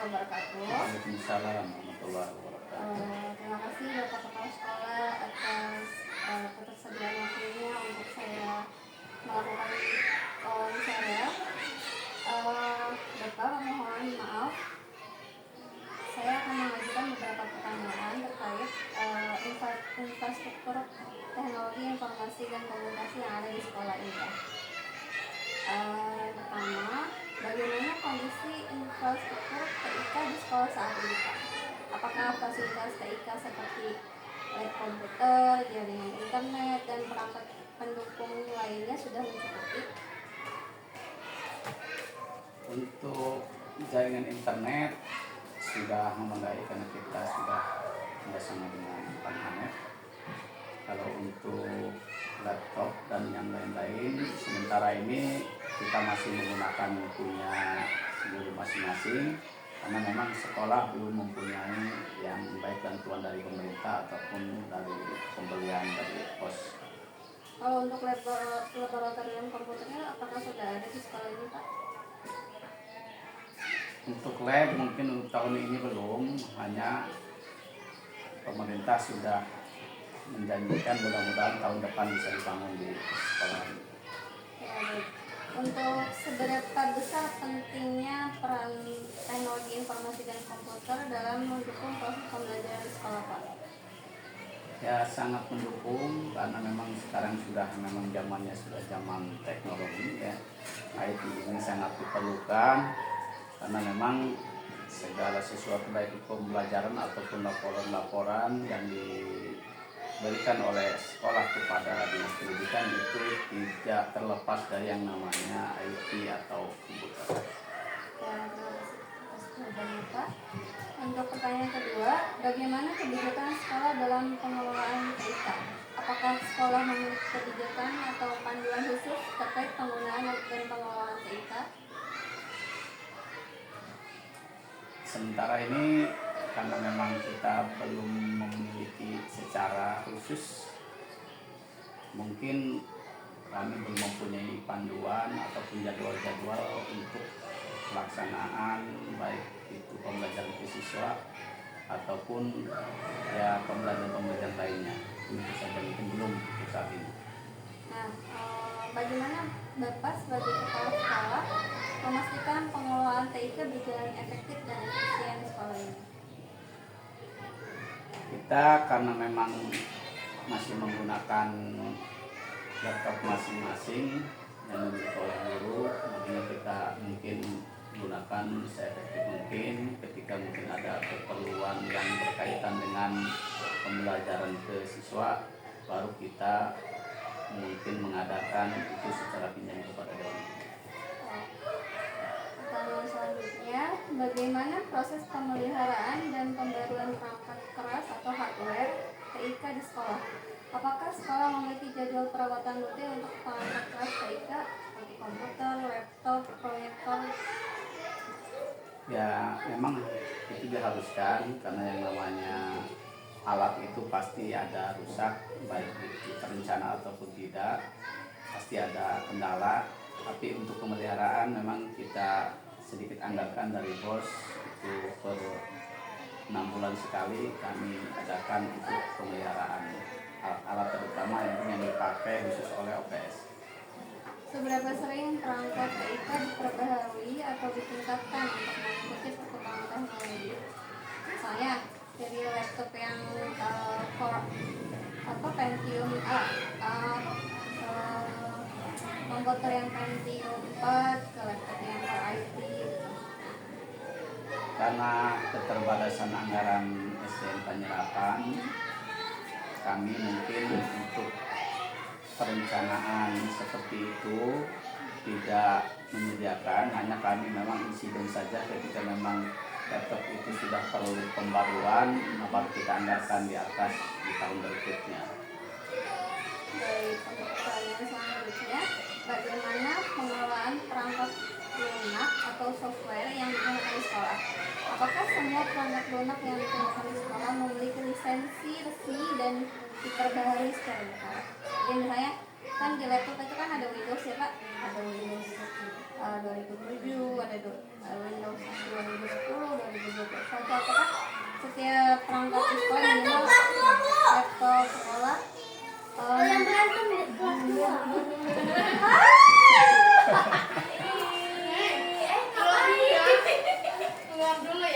warahmatullahi wabarakatuh. Waalaikumsalam warahmatullahi wabarakatuh. Terima kasih Bapak Kepala Sekolah atas ketersediaan waktunya untuk saya melakukan wawancara. Bapak, mohon maaf, saya akan mengajukan beberapa pertanyaan terkait infrastruktur teknologi informasi dan komunikasi yang ada di sekolah ini. Yang pertama, bagaimana kondisi infrastruktur TIK di sekolah saat ini, Pak? Apakah fasilitas TIK seperti lab komputer, jaringan internet, dan perangkat pendukung lainnya sudah mencukupi? Untuk jaringan internet sudah memadai karena kita sudah bersama dengan internet. Kalau untuk laptop dan yang lain-lain, sementara ini kita masih menggunakan punya guru masing-masing karena memang sekolah belum mempunyai yang baik bantuan dari pemerintah ataupun dari pembelian dari pos. Kalau untuk laboratorium komputernya, apakah sudah ada di sekolah ini, Pak? Untuk lab mungkin untuk tahun ini belum, hanya pemerintah sudah menjanjikan mudah-mudahan tahun depan bisa dibangun di sekolah. Ya, baik. Untuk seberapa besar pentingnya peran teknologi informasi dan komputer dalam mendukung proses pembelajaran di sekolah, Pak? Ya sangat mendukung karena memang sekarang sudah memang zamannya sudah zaman teknologi ya. IT ini sangat diperlukan karena memang segala sesuatu baik itu pembelajaran ataupun laporan-laporan yang diberikan oleh sekolah kepada dinas pendidikan itu tidak terlepas dari yang namanya IT atau komputer. Ya, terima kasih banyak, Pak. Untuk pertanyaan kedua, bagaimana kebijakan sekolah dalam pengelolaan TIK? Apakah sekolah memiliki kebijakan atau panduan khusus terkait penggunaan dan pengelolaan TIK? Sementara ini karena memang kita belum memiliki secara khusus, mungkin kami belum mempunyai panduan ataupun jadwal-jadwal untuk pelaksanaan baik itu pembelajaran siswa ataupun ya pembelajaran lainnya. Itu saja mungkin belum untuk saat ini. Nah, bagaimana Bapak sebagai kepala sekolah memastikan pengelolaan TIK berjalan efektif dan efisien di sekolah ini? Kita karena memang masih menggunakan laptop masing-masing yang dimiliki oleh guru, makanya kita mungkin gunakan seefektif mungkin ketika mungkin ada keperluan yang berkaitan dengan pembelajaran ke siswa, baru kita mungkin mengadakan itu secara pinjam kepada dewan. Pertanyaan selanjutnya, bagaimana proses pemeliharaan dan pembaruan perangkat keras atau hardware TIK di sekolah? Apakah sekolah memiliki jadwal perawatan rutin untuk perangkat keras TIK seperti komputer, laptop, proyektor? Ya memang itu diharuskan karena yang namanya alat itu pasti ada rusak, baik itu terencana ataupun tidak, pasti ada kendala. Tapi untuk pemeliharaan memang kita sedikit anggarkan dari bos, itu per 6 bulan sekali kami adakan untuk pemeliharaan alat-alat terutama yang dipakai khusus oleh OPS. Seberapa sering perangkat TIK diperbaharui atau ditingkatkan untuk mengikuti perkembangan teknologi? Misalnya dari laptop yang Pentium A, komputer yang Pentium 4 ke laptop yang Core i3. Karena keterbatasan anggaran SDM penyerapan, kami mungkin untuk perencanaan seperti itu tidak menyediakan, hanya kami memang insiden saja ketika memang laptop itu sudah perlu pembaruan, baru kita anggarkan di atas di tahun berikutnya. Baik, untuk pertanyaan selanjutnya, bagaimana pengelolaan perangkat lunak atau software yang digunakan di sekolah? Apakah semua perangkat lunak yang digunakan di sekolah memiliki lisensi resmi dan diperbaharui secara berkala? Jadi misalnya kan di laptop itu kan ada Windows ya Pak, ada Windows 2007, ada Windows 2010, 2011, setiap perangkat di sekolah minimal laptop sekolah.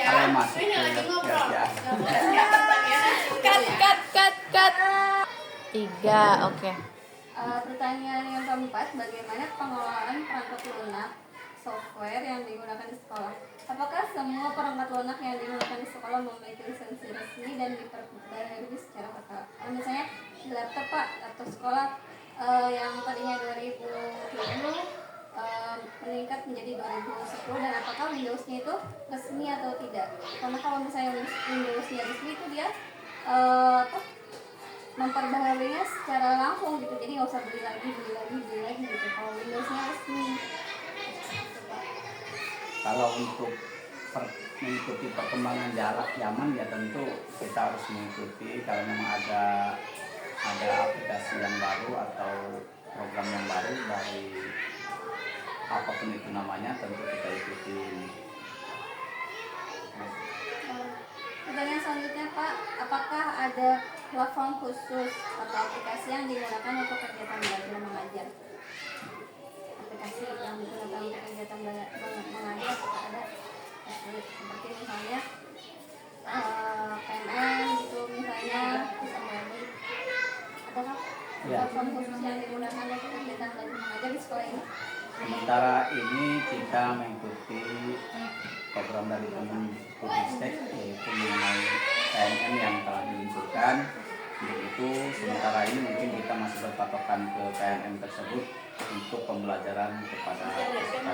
Kalau masuk ya. Cut. 3, oke. Pertanyaan yang keempat, bagaimana pengelolaan perangkat lunak software yang digunakan di sekolah? Apakah semua perangkat lunak yang digunakan di sekolah memiliki lisensi resmi dan diperbarui secara berkala? Misalnya laptop Pak, laptop sekolah yang tadinya 2007 meningkat menjadi 2010, dan apakah Windows-nya itu resmi atau tidak? Karena kalau misalnya Windows-nya resmi itu dia memperbaharuinya secara langsung gitu, jadi nggak usah beli lagi gitu kalau Windows-nya resmi. Kalau untuk mengikuti perkembangan zaman ya tentu kita harus mengikuti, karena memang ada aplikasi yang baru atau program yang baru dari apapun itu namanya, tentu kita ikuti. Pertanyaan selanjutnya Pak, apakah ada platform khusus atau aplikasi yang digunakan untuk kegiatan belajar mengajar? Aplikasi yang digunakan untuk kegiatan mengajar apakah ada? Seperti misalnya PNN gitu misalnya, bisa menjadi adakah platform khusus yang digunakan untuk kegiatan belajar mengajar di sekolah ini? Sementara ini kita mengikuti program dari Kemendikbudristek, yaitu mengenai PNN yang telah diluncurkan. Untuk itu sementara ini mungkin kita masih berpatokan ke PNN tersebut untuk pembelajaran kepada peserta.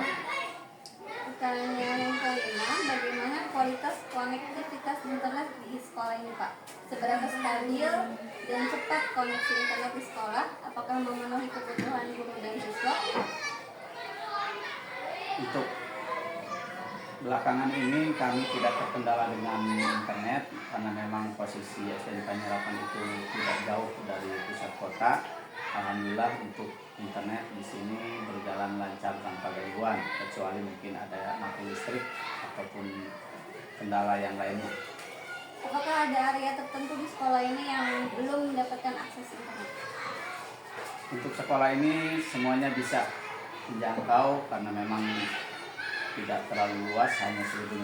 Pertanyaan yang kelima, bagaimana kualitas konektivitas internet di sekolah ini Pak? Seberapa stabil dan cepat koneksi internet di sekolah? Apakah memenuhi kebutuhan guru dan siswa? Untuk belakangan ini kami tidak terkendala dengan internet, karena memang posisi SDN Panyerapan itu tidak jauh dari pusat kota. Alhamdulillah untuk internet di sini berjalan lancar tanpa gangguan, kecuali mungkin ada mati listrik ataupun kendala yang lainnya. Apakah ada area tertentu di sekolah ini yang belum mendapatkan akses internet? Untuk sekolah ini semuanya bisa menjangkau, karena memang tidak terlalu luas, hanya 1.500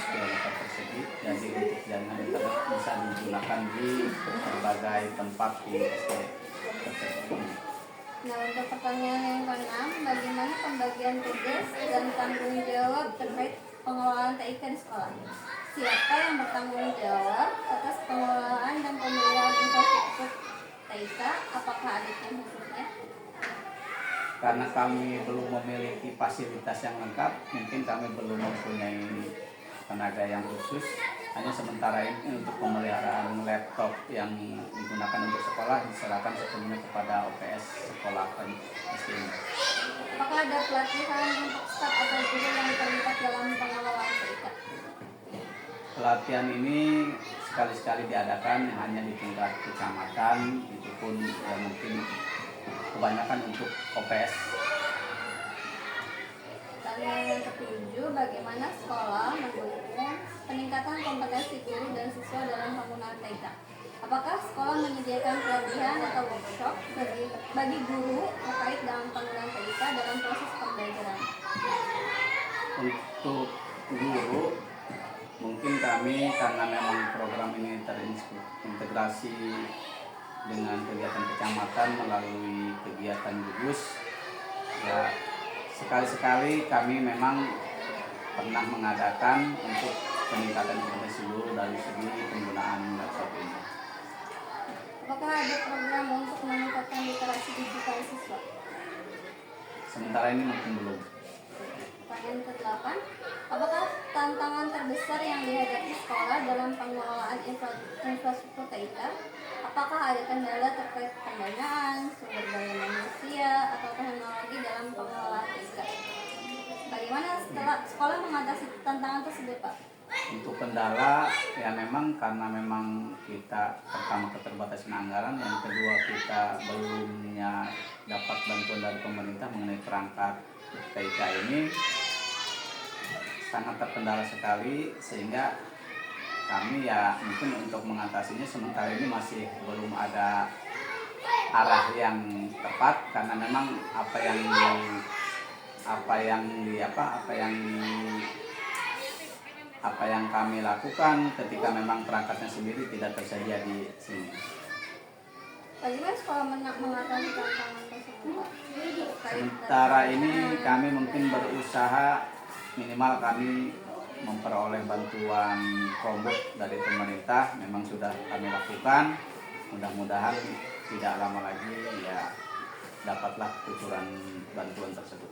km persegi. Jadi untuk jaringan internet bisa digunakan di berbagai tempat di SD tersebut. Nah, untuk pertanyaan yang keenam, bagaimana pembagian tugas dan tanggung jawab terkait pengelolaan TIK di sekolah? Siapa yang bertanggung jawab atas pengelolaan dan pemeliharaan infrastruktur TIK? Apakah ada tim khususnya? Karena kami belum memiliki fasilitas yang lengkap, mungkin kami belum mempunyai tenaga yang khusus. Hanya sementara ini untuk pemeliharaan laptop yang digunakan untuk sekolah diserahkan sepenuhnya kepada OPS sekolah SD ini. Apakah ada pelatihan untuk staf atau guru yang terlibat dalam pengelolaan TIK? Pelatihan ini sekali-sekali diadakan hanya di tingkat kecamatan, itu pun ya mungkin kebanyakan untuk OPS. Pertanyaan yang ketujuh, bagaimana sekolah mendukung peningkatan kompetensi guru dan siswa dalam penggunaan TIK? Apakah sekolah menyediakan pelatihan atau workshop bagi guru terkait dalam penggunaan TIK dalam proses pembelajaran? Untuk guru, mungkin kami karena memang program ini terintegrasi dengan kegiatan kecamatan melalui kegiatan gugus, ya sekali-sekali kami memang pernah mengadakan untuk peningkatan kompetensi guru dari segi penggunaan laptop ini. Apakah ada program untuk meningkatkan literasi digital siswa? Sementara ini mungkin belum. Pertanyaan ke-8, apakah tantangan terbesar yang dihadapi sekolah dalam pengelolaan infrastruktur TIK? Apakah ada kendala terkait pendanaan, sumber daya manusia, atau teknologi dalam pengelolaan TIK? Bagaimana setelah sekolah mengatasi tantangan tersebut, Pak? Untuk kendala, ya memang karena memang kita pertama keterbatasan anggaran, yang kedua kita belumnya dapat bantuan dari pemerintah mengenai perangkat TIK ini, sangat terkendala sekali, sehingga kami ya mungkin untuk mengatasinya sementara ini masih belum ada arah yang tepat, karena memang apa yang kami lakukan ketika memang perangkatnya sendiri tidak tersedia di sini. Bagaimana sekolah mengatasi tantangan tersebut? Sementara ini kami mungkin berusaha minimal kami memperoleh bantuan Chromebook dari pemerintah, memang sudah kami lakukan. Mudah-mudahan tidak lama lagi ya dapatlah kucuran bantuan tersebut.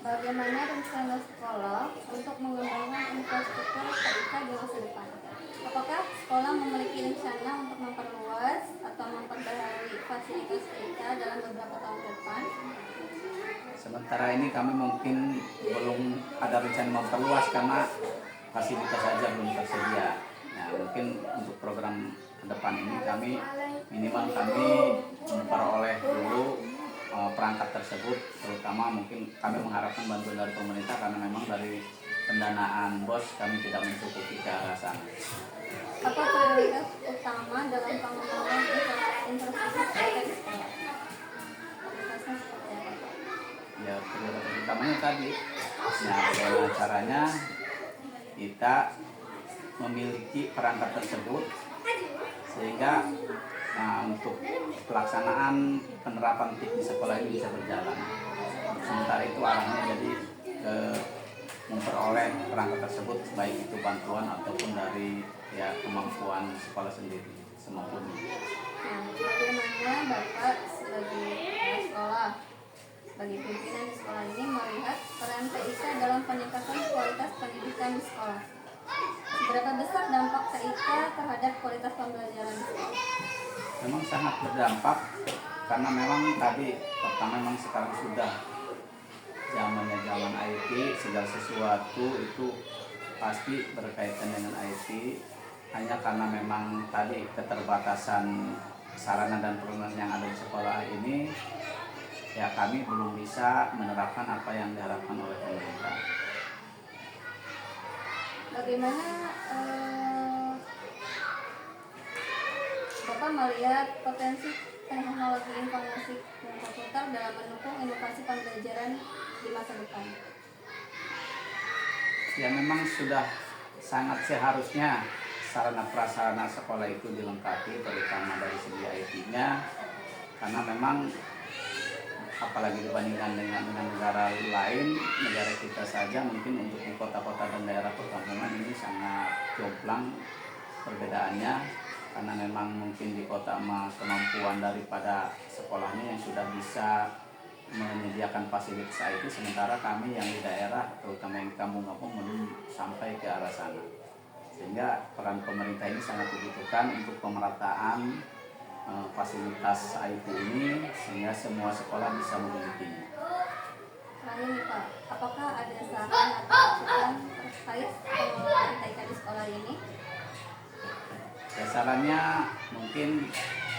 Bagaimana rencana sekolah untuk mengembangkan infrastruktur TIK di masa depan? Apakah sekolah memiliki rencana untuk memperluas atau memperbaharui fasilitas TIK dalam beberapa tahun ke depan? Sementara ini kami mungkin belum ada rencana memperluas karena fasilitas saja belum tersedia. Nah, mungkin untuk program ke depan ini kami minimal memperoleh dulu perangkat tersebut, terutama mungkin kami mengharapkan bantuan dari pemerintah karena memang dari pendanaan BOS kami tidak mencukupi ke arah sana. Apa prioritas utama dalam pengembangan infrastruktur TIK di sekolah? Prioritasnya seperti apa? Ya, prioritas utamanya tadi, nah bagaimana caranya kita memiliki perangkat tersebut sehingga untuk pelaksanaan penerapan TIK di sekolah ini bisa berjalan. Sementara itu arahnya jadi memperoleh perangkat tersebut, baik itu bantuan ataupun dari ya kemampuan sekolah sendiri semampunya. Nah, bagaimana Bapak sebagai kepala sekolah, sebagai pimpinan di sekolah ini melihat peran TIK dalam peningkatan kualitas pendidikan di sekolah? Seberapa besar dampak TIK terhadap kualitas pembelajaran di sekolah? Memang sangat berdampak karena memang tadi pertama memang sekarang sudah zamannya zaman IT, segala sesuatu itu pasti berkaitan dengan IT. Hanya karena memang tadi keterbatasan sarana dan prasarana yang ada di sekolah ini, ya kami belum bisa menerapkan apa yang diharapkan oleh pemerintah. Bagaimana Bapak melihat potensi teknologi informasi dan komputer dalam mendukung inovasi pembelajaran di masa depan? Ya memang sudah sangat seharusnya sarana prasarana sekolah itu dilengkapi, terutama dari segi IT-nya, karena memang apalagi dibandingkan dengan negara lain, negara kita saja mungkin untuk di kota-kota dan daerah perkampungan ini sangat jomplang perbedaannya, karena memang mungkin di kota kemampuan daripada sekolahnya yang sudah bisa menyediakan fasilitas IT, sementara kami yang di daerah terutama yang di kampung-kampung belum sampai ke arah sana, sehingga peran pemerintah ini sangat dibutuhkan untuk pemerataan fasilitas IT ini sehingga semua sekolah bisa memilikinya. Terakhir nih Pak, apakah ada saran atau masukan terkait pengelolaan TIK di sekolah ini? Ya, sarannya mungkin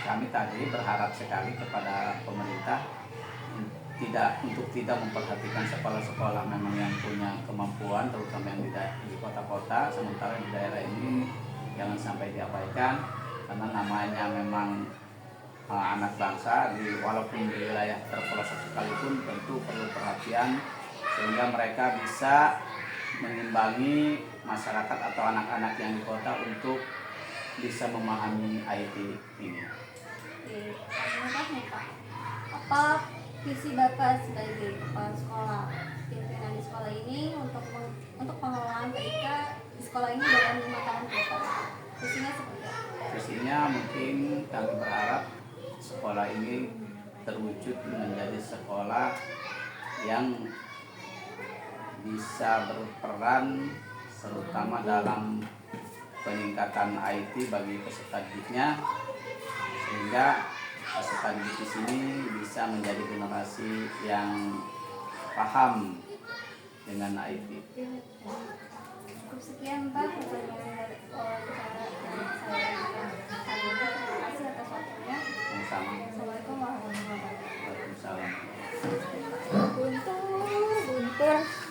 kami tadi berharap sekali kepada pemerintah untuk tidak memperhatikan sekolah-sekolah memang yang punya kemampuan, terutama yang di kota-kota, sementara di daerah ini jangan sampai diabaikan, karena namanya memang anak bangsa, walaupun di wilayah terpelosok sekalipun tentu perlu perhatian sehingga mereka bisa mengimbangi masyarakat atau anak-anak yang di kota untuk bisa memahami IT ini. Oke, terima kasih Pak. Apa visi Bapak sebagai kepala sekolah, pimpinan di sekolah ini untuk pengelolaan TIK di sekolah ini dalam 5 tahun ke depan? Visinya seperti apa? Visinya mungkin kami berharap sekolah ini terwujud menjadi sekolah yang bisa berperan terutama dalam peningkatan IT bagi peserta didiknya, sehingga peserta didik di sini bisa menjadi generasi yang paham dengan IT. Cukup sekian Pak pertanyaan dari saya. Assalamualaikum warahmatullahi wabarakatuh. Waalaikumsalam. Guntur, Guntur.